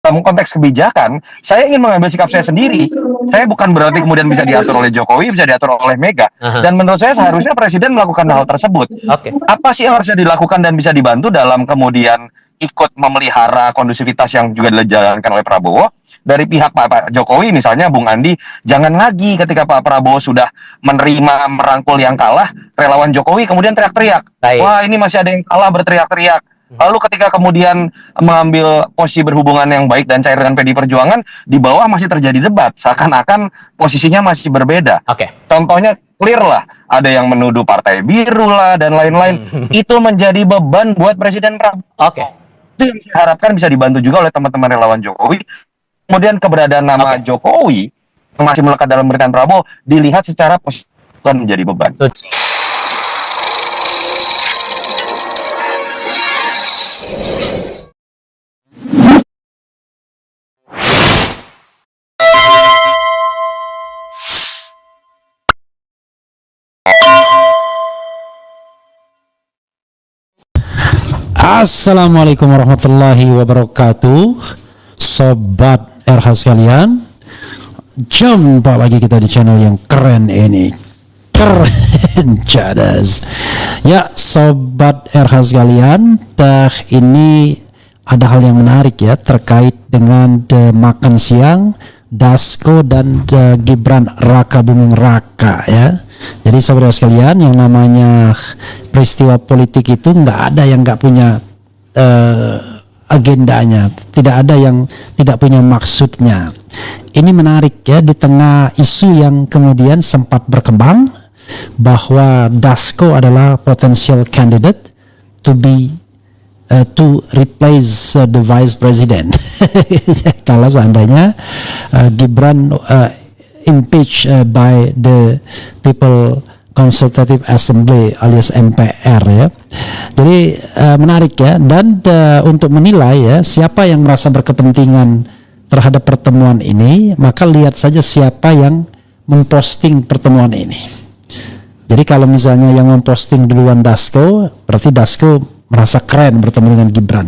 dalam konteks kebijakan, saya ingin mengambil sikap saya sendiri. Saya bukan berarti kemudian bisa diatur oleh Jokowi, bisa diatur oleh Mega. Dan menurut saya seharusnya presiden melakukan hal tersebut. Apa sih yang harusnya dilakukan dan bisa dibantu dalam kemudian ikut memelihara kondusivitas yang juga dijalankan oleh Prabowo? Dari pihak Pak Jokowi misalnya, Bung Andi, jangan lagi ketika Pak Prabowo sudah menerima merangkul yang kalah, relawan Jokowi kemudian teriak-teriak. Wah, ini masih ada yang kalah, berteriak-teriak. Lalu ketika kemudian mengambil posisi berhubungan yang baik dan cair dengan PDI Perjuangan, di bawah masih terjadi debat, seakan-akan posisinya masih berbeda. Contohnya clear lah, ada yang menuduh partai biru lah dan lain-lain. Itu menjadi beban buat Presiden Prabowo. Itu yang saya harapkan bisa dibantu juga oleh teman-teman relawan Jokowi. Kemudian keberadaan nama Jokowi yang masih melekat dalam pemerintahan Prabowo dilihat secara positif menjadi beban. Assalamualaikum warahmatullahi wabarakatuh, sobat RH sekalian. Jumpa lagi kita di channel yang keren ini, keren cadas. Ya, sobat RH sekalian, ini ada hal yang menarik ya terkait dengan makan siang Dasko dan Gibran Raka Buming Raka ya. Jadi saudara sekalian, yang namanya peristiwa politik itu nggak ada yang nggak punya agendanya, tidak ada yang tidak punya maksudnya. Ini menarik ya, di tengah isu yang kemudian sempat berkembang bahwa Dasko adalah potential candidate to be to replace the vice president. Kalau seandainya Gibran impeached by the People Consultative Assembly alias MPR ya. Jadi menarik ya, dan untuk menilai ya siapa yang merasa berkepentingan terhadap pertemuan ini, maka lihat saja siapa yang memposting pertemuan ini. Jadi kalau misalnya yang memposting duluan Dasko, berarti Dasko merasa keren bertemu dengan Gibran.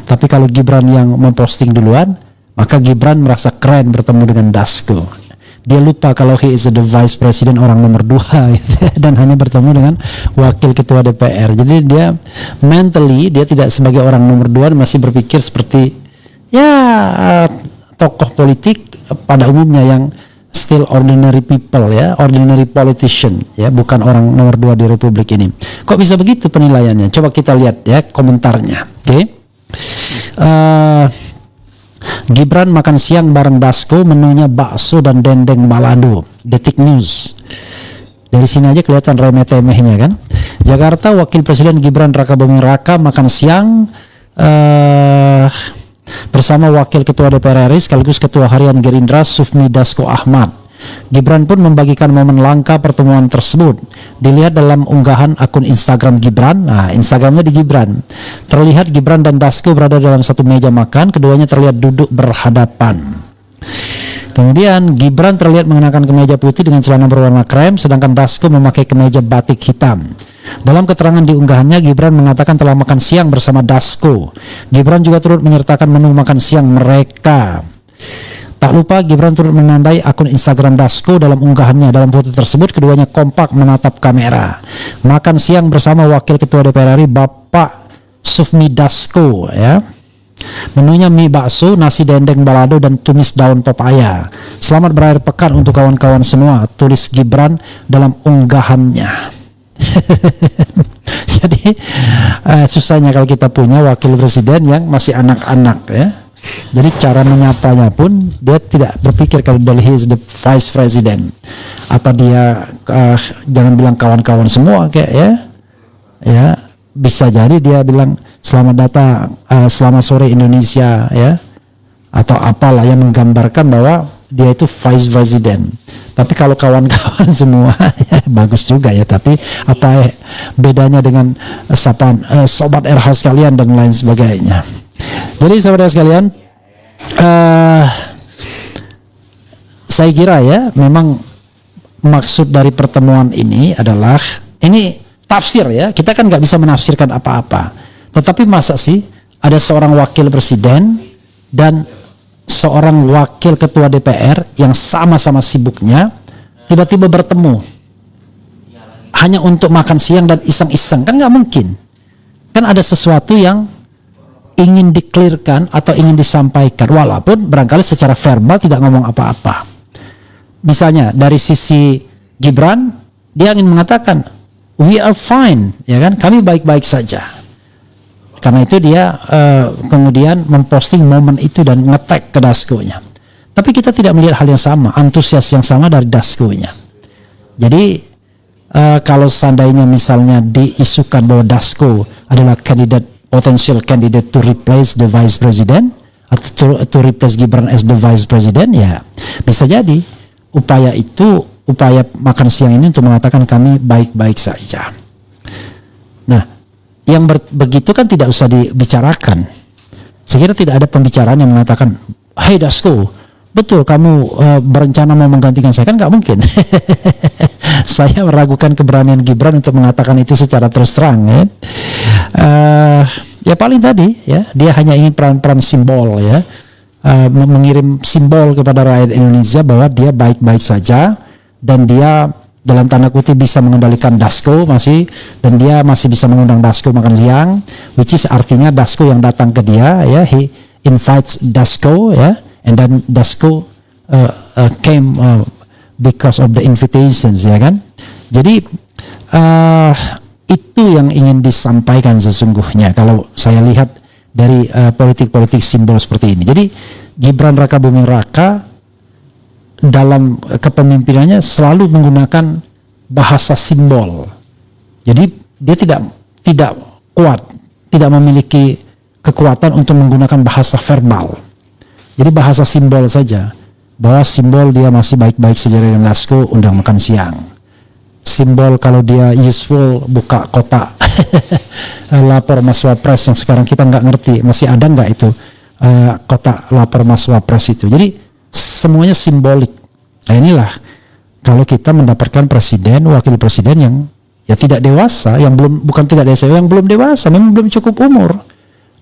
Tapi kalau Gibran yang memposting duluan, maka Gibran merasa keren bertemu dengan Dasko. Dia lupa kalau he is the vice president, orang nomor 2 gitu, dan hanya bertemu dengan wakil ketua DPR. Jadi dia mentally, dia tidak sebagai orang nomor 2, masih berpikir seperti ya tokoh politik pada umumnya yang still ordinary people ya, ordinary politician ya, bukan orang nomor 2 di republik ini. Kok bisa begitu penilaiannya? Coba kita lihat ya komentarnya. Gibran makan siang bareng Dasko, menunya bakso dan dendeng balado. Detik News. Dari sini aja kelihatan remeh-temehnya kan. Jakarta, Wakil Presiden Gibran Raka Buming Raka makan siang bersama Wakil Ketua DPR RI sekaligus Ketua Harian Gerindra Sufmi Dasko Ahmad. Gibran pun membagikan momen langka pertemuan tersebut. Dilihat dalam unggahan akun Instagram Gibran. Nah, Instagramnya di Gibran. Terlihat Gibran dan Dasko berada dalam satu meja makan. Keduanya terlihat duduk berhadapan. Kemudian Gibran terlihat mengenakan kemeja putih dengan celana berwarna krem, sedangkan Dasko memakai kemeja batik hitam. Dalam keterangan di unggahannya, Gibran mengatakan telah makan siang bersama Dasko. Gibran juga turut menyertakan menu makan siang mereka. Tak lupa Gibran turut menandai akun Instagram Dasko dalam unggahannya. Dalam foto tersebut keduanya kompak menatap kamera. Makan siang bersama Wakil Ketua DPR RI Bapak Sufmi Dasko ya. Menunya mie bakso, nasi dendeng balado dan tumis daun pepaya. Selamat berakhir pekan untuk kawan-kawan semua, tulis Gibran dalam unggahannya. Jadi susahnya kalau kita punya wakil presiden yang masih anak-anak ya. Jadi cara menyapanya pun dia tidak berpikir kalau he is the vice president. Apa dia jangan bilang kawan-kawan semua kayak ya bisa jadi dia bilang selamat datang, selamat sore Indonesia ya, atau apalah yang menggambarkan bahwa dia itu vice president. Tapi kalau kawan-kawan semua ya, bagus juga ya, tapi apa bedanya dengan sapaan sobat RH sekalian dan lain sebagainya. Jadi saudara sekalian, saya kira ya memang maksud dari pertemuan ini adalah, ini tafsir ya, kita kan nggak bisa menafsirkan apa-apa. Tetapi masa sih ada seorang wakil presiden dan seorang wakil ketua DPR yang sama-sama sibuknya tiba-tiba bertemu hanya untuk makan siang dan iseng-iseng, kan nggak mungkin. Kan ada sesuatu yang ingin di-clearkan atau ingin disampaikan, walaupun barangkali secara verbal tidak ngomong apa-apa. Misalnya dari sisi Gibran, dia ingin mengatakan we are fine, ya kan, kami baik-baik saja. Karena itu dia kemudian memposting momen itu dan nge-tag ke Dasko-nya. Tapi kita tidak melihat hal yang sama, antusias yang sama dari Dasko-nya. Jadi kalau seandainya misalnya diisukan bahwa Dasko adalah potential candidate to replace the vice president atau to replace Gibran as the vice president, ya bisa jadi upaya makan siang ini untuk mengatakan kami baik-baik saja. Nah, yang begitu kan tidak usah dibicarakan. Saya kira tidak ada pembicaraan yang mengatakan, hey Dasko, betul kamu berencana mau menggantikan saya, kan nggak mungkin. Saya meragukan keberanian Gibran untuk mengatakan itu secara terus terang, ya. Ya paling tadi, ya dia hanya ingin peran-peran simbol, ya, mengirim simbol kepada rakyat Indonesia bahwa dia baik-baik saja dan dia dalam tanda kutip bisa mengendalikan Dasko masih, dan dia masih bisa mengundang Dasko makan siang, which is artinya Dasko yang datang ke dia, ya, he invites Dasko, ya, and then Dasko came because of the invitations, ya kan. Jadi itu yang ingin disampaikan sesungguhnya kalau saya lihat dari politik-politik simbol seperti ini. Jadi Gibran Raka Buming Raka dalam kepemimpinannya selalu menggunakan bahasa simbol. Jadi dia tidak kuat, tidak memiliki kekuatan untuk menggunakan bahasa verbal. Jadi bahasa simbol saja. Bahwa simbol dia masih baik-baik saja dengan Dasko, undang makan siang. Simbol kalau dia useful, buka kotak lapor Mas Wapres yang sekarang kita nggak ngerti masih ada nggak itu kotak lapor Mas Wapres itu. Jadi semuanya simbolik. Nah inilah kalau kita mendapatkan presiden, wakil presiden yang ya tidak dewasa, yang belum dewasa, memang belum cukup umur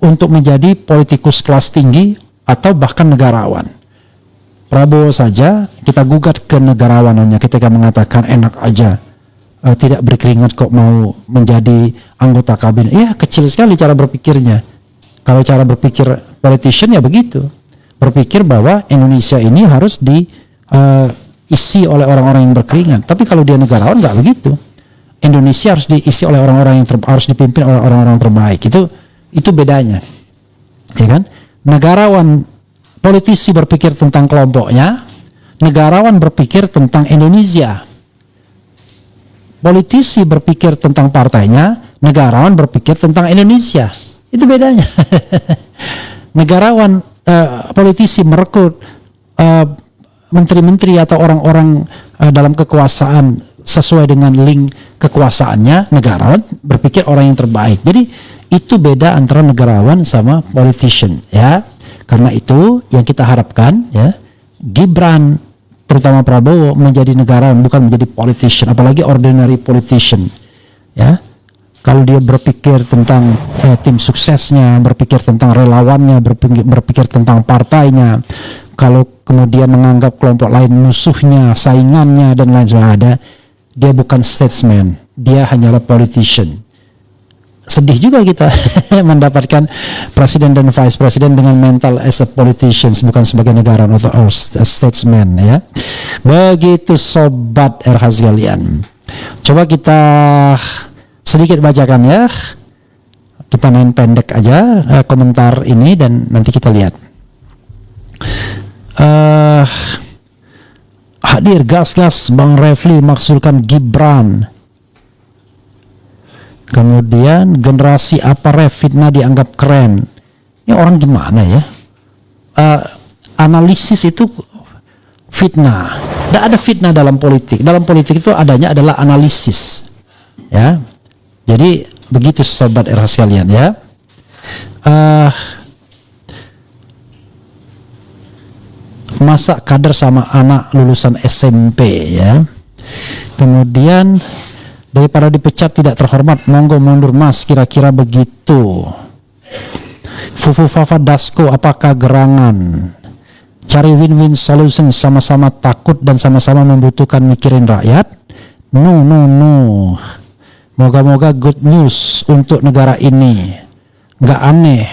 untuk menjadi politikus kelas tinggi atau bahkan negarawan. Prabowo saja kita gugat ke negarawanannya ketika mengatakan enak aja, tidak berkeringat kok mau menjadi anggota kabinet. Ya kecil sekali cara berpikirnya. Kalau cara berpikir politician ya begitu, berpikir bahwa Indonesia ini harus diisi oleh orang-orang yang berkeringat. Tapi kalau dia negarawan nggak begitu. Indonesia harus diisi oleh orang-orang yang harus dipimpin oleh orang-orang terbaik. Itu bedanya, ya kan? Negarawan, politisi berpikir tentang kelompoknya, negarawan berpikir tentang Indonesia. Politisi berpikir tentang partainya, negarawan berpikir tentang Indonesia. Itu bedanya. Negarawan, politisi merekrut menteri-menteri atau orang-orang dalam kekuasaan sesuai dengan link kekuasaannya. Negarawan berpikir orang yang terbaik. Jadi itu beda antara negarawan sama politician, ya. Karena itu yang kita harapkan, ya, Gibran terutama Prabowo menjadi negarawan, bukan menjadi politician, apalagi ordinary politician, ya. Kalau dia berpikir tentang tim suksesnya, berpikir tentang relawannya, berpikir tentang partainya, kalau kemudian menganggap kelompok lain musuhnya, saingannya dan lain sebagainya, dia bukan statesman, dia hanyalah politician. Sedih juga kita mendapatkan presiden dan vice president dengan mental as a politicians, bukan sebagai negarawan atau statesman, ya. Begitu sobat RH sekalian. Coba kita sedikit bacakan, ya. Kita main pendek aja komentar ini dan nanti kita lihat. Hadir gas-gas Bang Refli maksudkan Gibran. Kemudian generasi apa fitnah dianggap keren. Ini orang gimana ya? Analisis itu fitnah. Tidak ada fitnah dalam politik. Dalam politik itu adanya adalah analisis. Ya. Jadi begitu sobat RH sekalian, ya. Masa kader sama anak lulusan SMP, ya. Kemudian daripada dipecat tidak terhormat, monggo mundur Mas, kira-kira begitu. Fufu Fafa Dasko apakah gerangan? cari win-win solution, sama-sama takut dan sama-sama membutuhkan mikirin rakyat. No. Moga-moga good news untuk negara ini. Nggak aneh.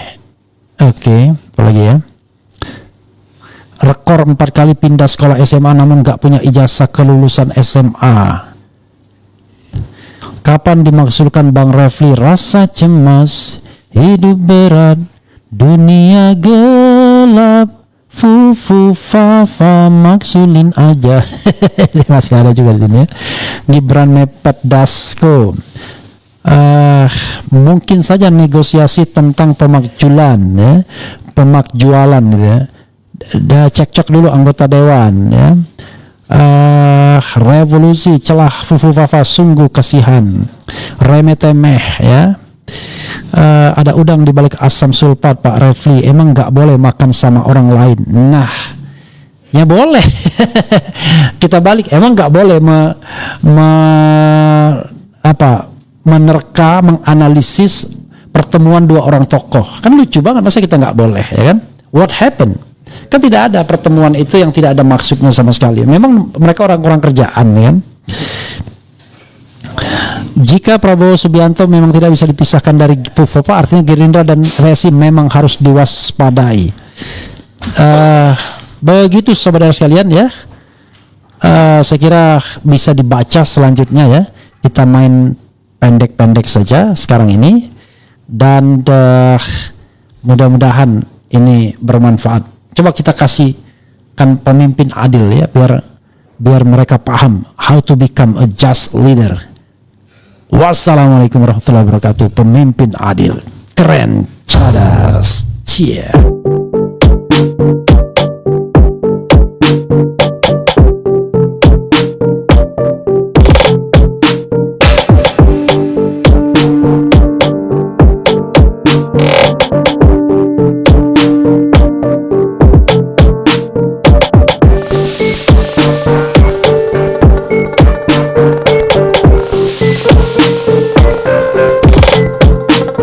Oke, apa lagi ya? Rekor 4 kali pindah sekolah SMA namun nggak punya ijazah kelulusan SMA. Kapan dimaksudkan Bang Refli? Rasa cemas, hidup berat, dunia gelap, fa maksulin aja. Masih ada juga di sini ya. Gibran mepet Dasko. Mungkin saja negosiasi tentang pemakjulan ya, pemakjualan ya. Cekcok dulu anggota dewan ya. Revolusi celah Fufu-Fafa sungguh kasihan. Remeh-temeh ya. Ada udang di balik asam sulfat Pak Refli, emang nggak boleh makan sama orang lain. Nah, ya boleh. Kita balik, emang nggak boleh menerka, menganalisis pertemuan dua orang tokoh. Kan lucu banget, masa kita nggak boleh ya kan? What happened? Kan tidak ada pertemuan itu yang tidak ada maksudnya sama sekali. Memang mereka orang-orang kerjaan ya kan? Jika Prabowo Subianto memang tidak bisa dipisahkan dari Fufu-Fafa, artinya Gerindra dan PSI memang harus diwaspadai. Begitu saudara sekalian ya. Saya kira bisa dibaca selanjutnya ya. Kita main pendek-pendek saja sekarang ini, dan mudah-mudahan ini bermanfaat. Coba kita kasihkan pemimpin adil ya, biar mereka paham how to become a just leader. Wassalamualaikum warahmatullahi wabarakatuh. Pemimpin adil, keren, cerdas, cia.